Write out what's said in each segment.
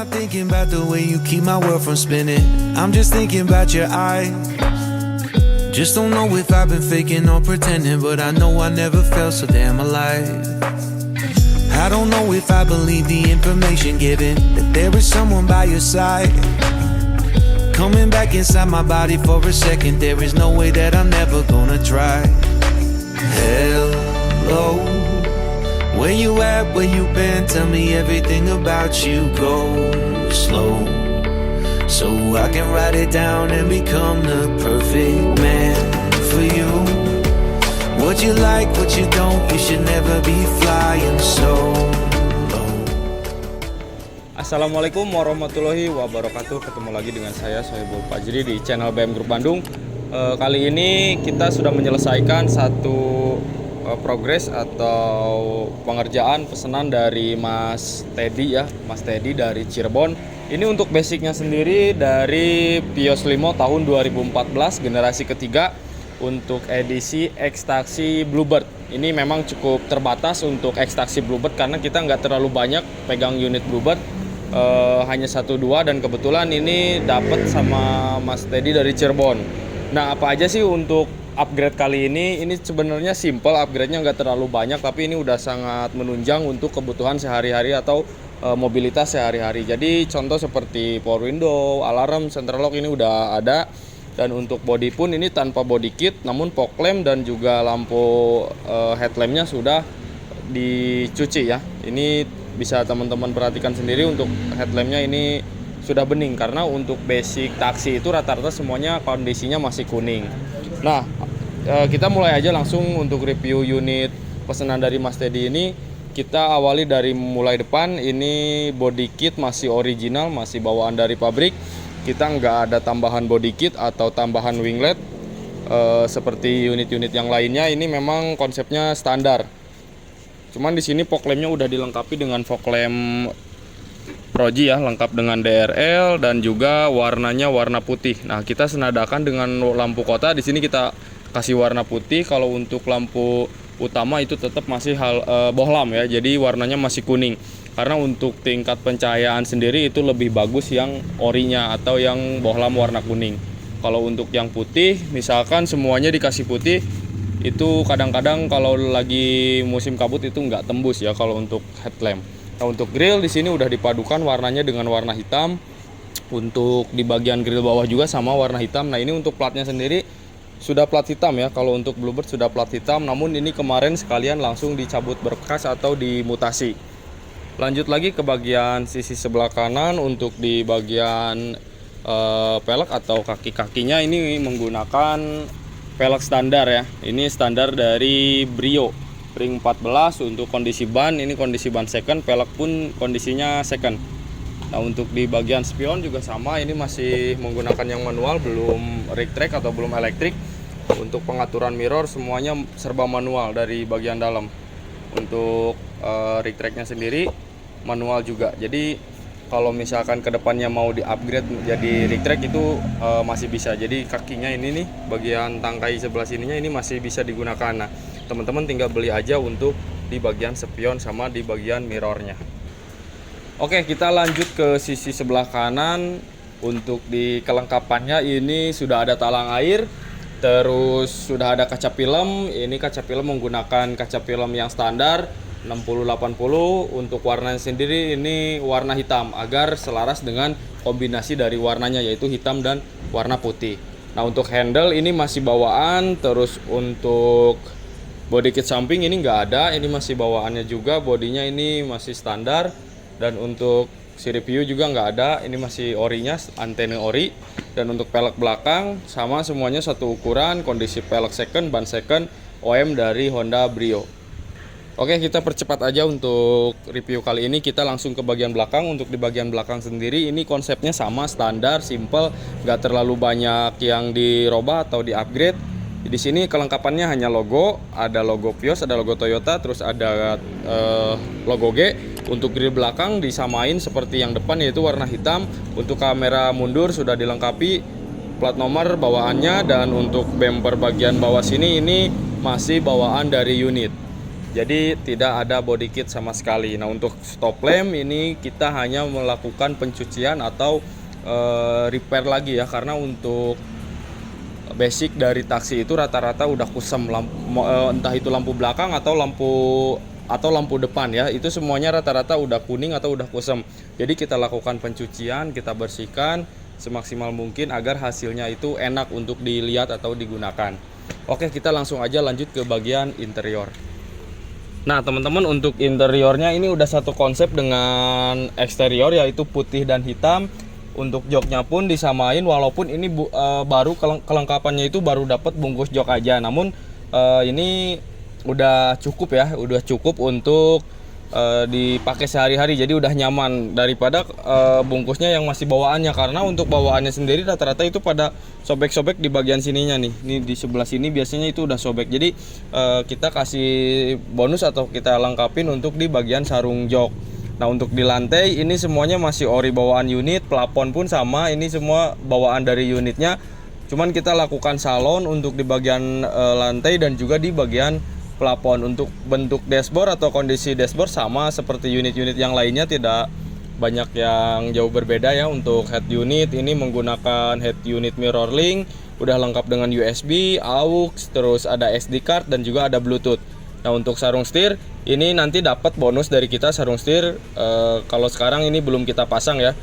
not thinking about the way you keep my world from spinning. I'm just thinking about your eyes. Just don't know if I've been faking or pretending, but I know I never felt so damn alive. I don't know if I believe the information given, that there is someone by your side. Coming back inside my body for a second, there is no way that I'm never gonna try. Hello, where you at, where you been, tell me everything about you. Go slow, so I can write it down and become the perfect man for you. What you like, what you don't, you should never be flying solo. Assalamualaikum warahmatullahi wabarakatuh. Ketemu lagi dengan saya Sohibul Fajri di channel BM Group Bandung. Kali ini kita sudah menyelesaikan satu progres atau pengerjaan pesanan dari Mas Teddy ya, Mas Teddy dari Cirebon. Ini untuk basicnya sendiri dari Vios Limo tahun 2014 generasi ketiga untuk edisi ekstraksi Bluebird. Ini memang cukup terbatas untuk ekstraksi Bluebird karena kita nggak terlalu banyak pegang unit Bluebird, hanya 1-2, dan kebetulan ini dapat sama Mas Teddy dari Cirebon. Nah, apa aja sih untuk upgrade kali ini? Ini sebenarnya simple, upgrade-nya nggak terlalu banyak, tapi ini udah sangat menunjang untuk kebutuhan sehari-hari atau mobilitas sehari-hari. Jadi contoh seperti power window, alarm, central lock ini udah ada. Dan untuk body pun ini tanpa body kit, namun fog lamp dan juga lampu headlampnya sudah dicuci ya. Ini bisa teman-teman perhatikan sendiri, untuk headlampnya ini sudah bening karena untuk basic taksi itu rata-rata semuanya kondisinya masih kuning. Nah, kita mulai aja langsung untuk review unit pesanan dari Mas Teddy ini. Kita awali dari mulai depan. Ini body kit masih original, masih bawaan dari pabrik. Kita nggak ada tambahan body kit atau tambahan winglet seperti unit-unit yang lainnya. Ini memang konsepnya standar. Cuman di sini fog lampnya udah dilengkapi dengan fog lamp Proji ya, lengkap dengan DRL dan juga warnanya warna putih. Nah, kita senadakan dengan lampu kota. Di sini kita kasih warna putih. Kalau untuk lampu utama itu tetap masih bohlam ya, jadi warnanya masih kuning. Karena untuk tingkat pencahayaan sendiri itu lebih bagus yang orinya atau yang bohlam warna kuning. Kalau untuk yang putih, misalkan semuanya dikasih putih, itu kadang-kadang kalau lagi musim kabut itu nggak tembus ya kalau untuk headlamp. Nah, untuk grill di sini udah dipadukan warnanya dengan warna hitam. Untuk di bagian grill bawah juga sama warna hitam. Nah, ini untuk platnya sendiri sudah plat hitam ya. Kalau untuk Bluebird sudah plat hitam, namun ini kemarin sekalian langsung dicabut berkas atau dimutasi. Lanjut lagi ke bagian sisi sebelah kanan. Untuk di bagian pelek atau kaki-kakinya ini menggunakan pelek standar ya. Ini standar dari Brio ring 14. Untuk kondisi ban, ini kondisi ban second, pelek pun kondisinya second. Nah, untuk di bagian spion juga sama, ini masih menggunakan yang manual, belum rig track atau belum elektrik. Untuk pengaturan mirror semuanya serba manual dari bagian dalam. Untuk rig tracknya sendiri manual juga. Jadi kalau misalkan kedepannya mau di upgrade jadi rig track itu masih bisa. Jadi kakinya ini nih, bagian tangkai sebelah sininya ini masih bisa digunakan. Nah, teman-teman tinggal beli aja untuk di bagian spion sama di bagian mirrornya. Oke, kita lanjut ke sisi sebelah kanan. Untuk di kelengkapannya ini sudah ada talang air, terus sudah ada kaca film. Ini kaca film menggunakan kaca film yang standar 60-80. Untuk warnanya sendiri ini warna hitam agar selaras dengan kombinasi dari warnanya, yaitu hitam dan warna putih. Nah, untuk handle ini masih bawaan. Terus untuk body kit samping ini nggak ada, ini masih bawaannya juga. Bodinya ini masih standar. Dan untuk si review juga nggak ada, ini masih orinya, antena ori. Dan untuk pelek belakang sama semuanya satu ukuran, kondisi pelek second, ban second, OM dari Honda Brio. Oke, kita percepat aja untuk review kali ini. Kita langsung ke bagian belakang. Untuk di bagian belakang sendiri ini konsepnya sama, standar, simple, nggak terlalu banyak yang dirubah atau di upgrade. Di sini kelengkapannya hanya logo, ada logo Vios, ada logo Toyota, terus ada logo G. Untuk grill belakang disamain seperti yang depan, yaitu warna hitam. Untuk kamera mundur sudah dilengkapi plat nomor bawaannya, dan untuk bumper bagian bawah sini ini masih bawaan dari unit. Jadi tidak ada body kit sama sekali. Nah untuk stop lamp ini kita hanya melakukan pencucian atau repair lagi ya, karena untuk basic dari taksi itu rata-rata udah kusem entah itu lampu belakang atau lampu depan ya, itu semuanya rata-rata udah kuning atau udah kusem. Jadi kita lakukan pencucian, kita bersihkan semaksimal mungkin agar hasilnya itu enak untuk dilihat atau digunakan. Oke, kita langsung aja lanjut ke bagian interior. Nah teman-teman, untuk interiornya ini udah satu konsep dengan eksterior, yaitu putih dan hitam. Untuk joknya pun disamain, walaupun ini baru kelengkapannya itu baru dapat bungkus jok aja. Namun ini udah cukup ya, udah cukup untuk dipakai sehari-hari. Jadi udah nyaman daripada bungkusnya yang masih bawaannya, karena untuk bawaannya sendiri rata-rata itu pada sobek-sobek di bagian sininya nih. Ini di sebelah sini biasanya itu udah sobek. Jadi kita kasih bonus atau kita lengkapin untuk di bagian sarung jok. Nah untuk di lantai ini semuanya masih ori bawaan unit, plafon pun sama, ini semua bawaan dari unitnya. Cuman kita lakukan salon untuk di bagian lantai dan juga di bagian plafon. Untuk bentuk dashboard atau kondisi dashboard sama seperti unit-unit yang lainnya, tidak banyak yang jauh berbeda ya. Untuk head unit ini menggunakan head unit mirror link, udah lengkap dengan USB, AUX, terus ada SD card dan juga ada Bluetooth. Nah untuk sarung setir ini nanti dapat bonus dari kita sarung setir. Kalau sekarang ini belum kita pasang ya,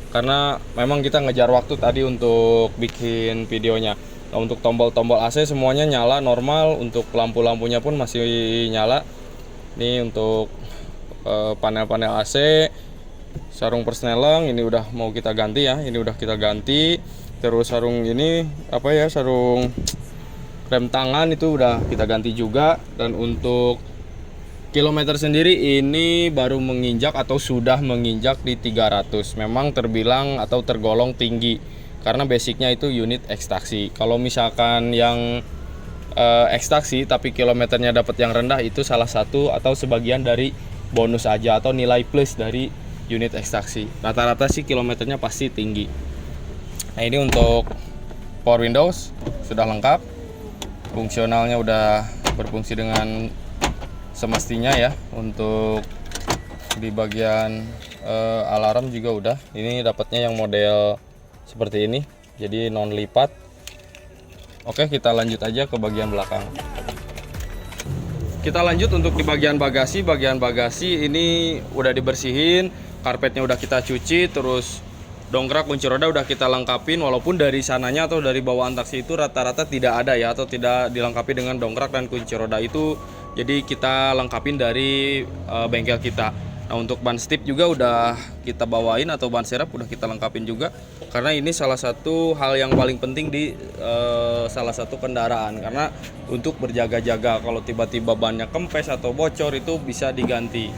karena memang kita ngejar waktu tadi untuk bikin videonya. Nah untuk tombol-tombol AC semuanya nyala normal, untuk lampu-lampunya pun masih nyala. Ini untuk panel-panel AC, sarung persneleng ini udah mau kita ganti ya, ini udah kita ganti. Terus sarung ini apa ya, sarung rem tangan itu udah kita ganti juga. Dan untuk kilometer sendiri ini baru menginjak atau sudah menginjak di 300. Memang terbilang atau tergolong tinggi karena basicnya itu unit ekstraksi. Kalau misalkan yang ekstraksi tapi kilometernya dapat yang rendah, itu salah satu atau sebagian dari bonus aja atau nilai plus dari unit ekstraksi. Rata-rata sih kilometernya pasti tinggi. Nah ini untuk power windows sudah lengkap, fungsionalnya udah berfungsi dengan semestinya ya. Untuk di bagian alarm juga udah, ini dapatnya yang model seperti ini, jadi non lipat. Oke, kita lanjut aja ke bagian belakang. Kita lanjut untuk di bagian bagasi. Bagian bagasi ini udah dibersihin, karpetnya udah kita cuci, terus dongkrak kunci roda udah kita lengkapin. Walaupun dari sananya atau dari bawaan taksi itu rata-rata tidak ada ya, atau tidak dilengkapi dengan dongkrak dan kunci roda itu, jadi kita lengkapin dari bengkel kita. Nah untuk ban stip juga udah kita bawain, atau ban serep udah kita lengkapin juga, karena ini salah satu hal yang paling penting di salah satu kendaraan, karena untuk berjaga-jaga kalau tiba-tiba bannya kempes atau bocor itu bisa diganti.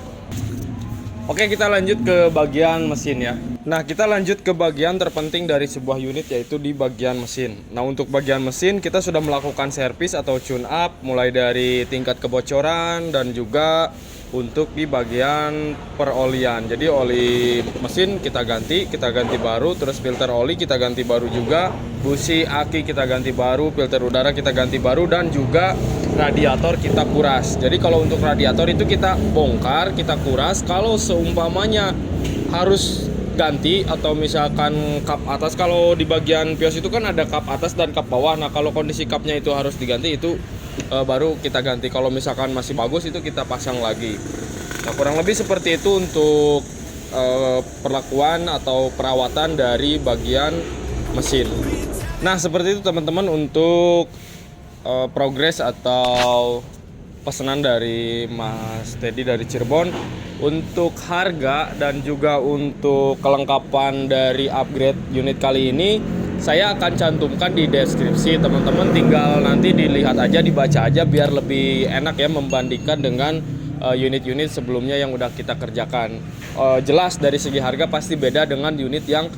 Oke, kita lanjut ke bagian mesin ya. Nah kita lanjut ke bagian terpenting dari sebuah unit, yaitu di bagian mesin. Nah untuk bagian mesin kita sudah melakukan servis atau tune up, mulai dari tingkat kebocoran dan juga untuk di bagian perolian. Jadi oli mesin kita ganti baru, terus filter oli kita ganti baru juga, busi aki kita ganti baru, filter udara kita ganti baru, dan juga radiator kita kuras. Jadi kalau untuk radiator itu kita bongkar, kita kuras. Kalau seumpamanya harus ganti atau misalkan kap atas, kalau di bagian Vios itu kan ada kap atas dan kap bawah. Nah kalau kondisi kapnya itu harus diganti, itu baru kita ganti. Kalau misalkan masih bagus itu kita pasang lagi. Nah kurang lebih seperti itu untuk perlakuan atau perawatan dari bagian mesin. Nah seperti itu teman-teman untuk progres atau pesanan dari Mas Teddy dari Cirebon. Untuk harga dan juga untuk kelengkapan dari upgrade unit kali ini saya akan cantumkan di deskripsi. Teman-teman tinggal nanti dilihat aja, dibaca aja biar lebih enak ya membandingkan dengan unit-unit sebelumnya yang udah kita kerjakan. Jelas dari segi harga pasti beda dengan unit yang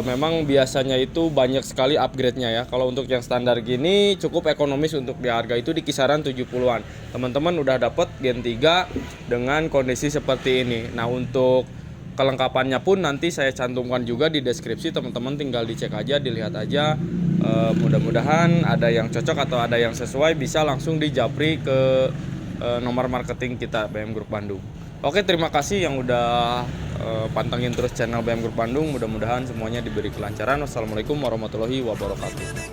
memang biasanya itu banyak sekali upgrade-nya ya. Kalau untuk yang standar gini cukup ekonomis, untuk di harga itu di kisaran 70-an. Teman-teman udah dapat Gen 3 dengan kondisi seperti ini. Nah untuk kelengkapannya pun nanti saya cantumkan juga di deskripsi. Teman-teman tinggal dicek aja, dilihat aja. Mudah-mudahan ada yang cocok atau ada yang sesuai, bisa langsung dijapri ke nomor marketing kita BM Group Bandung. Oke, terima kasih yang udah pantengin terus channel BM Group Bandung. Mudah-mudahan semuanya diberi kelancaran. Wassalamualaikum warahmatullahi wabarakatuh.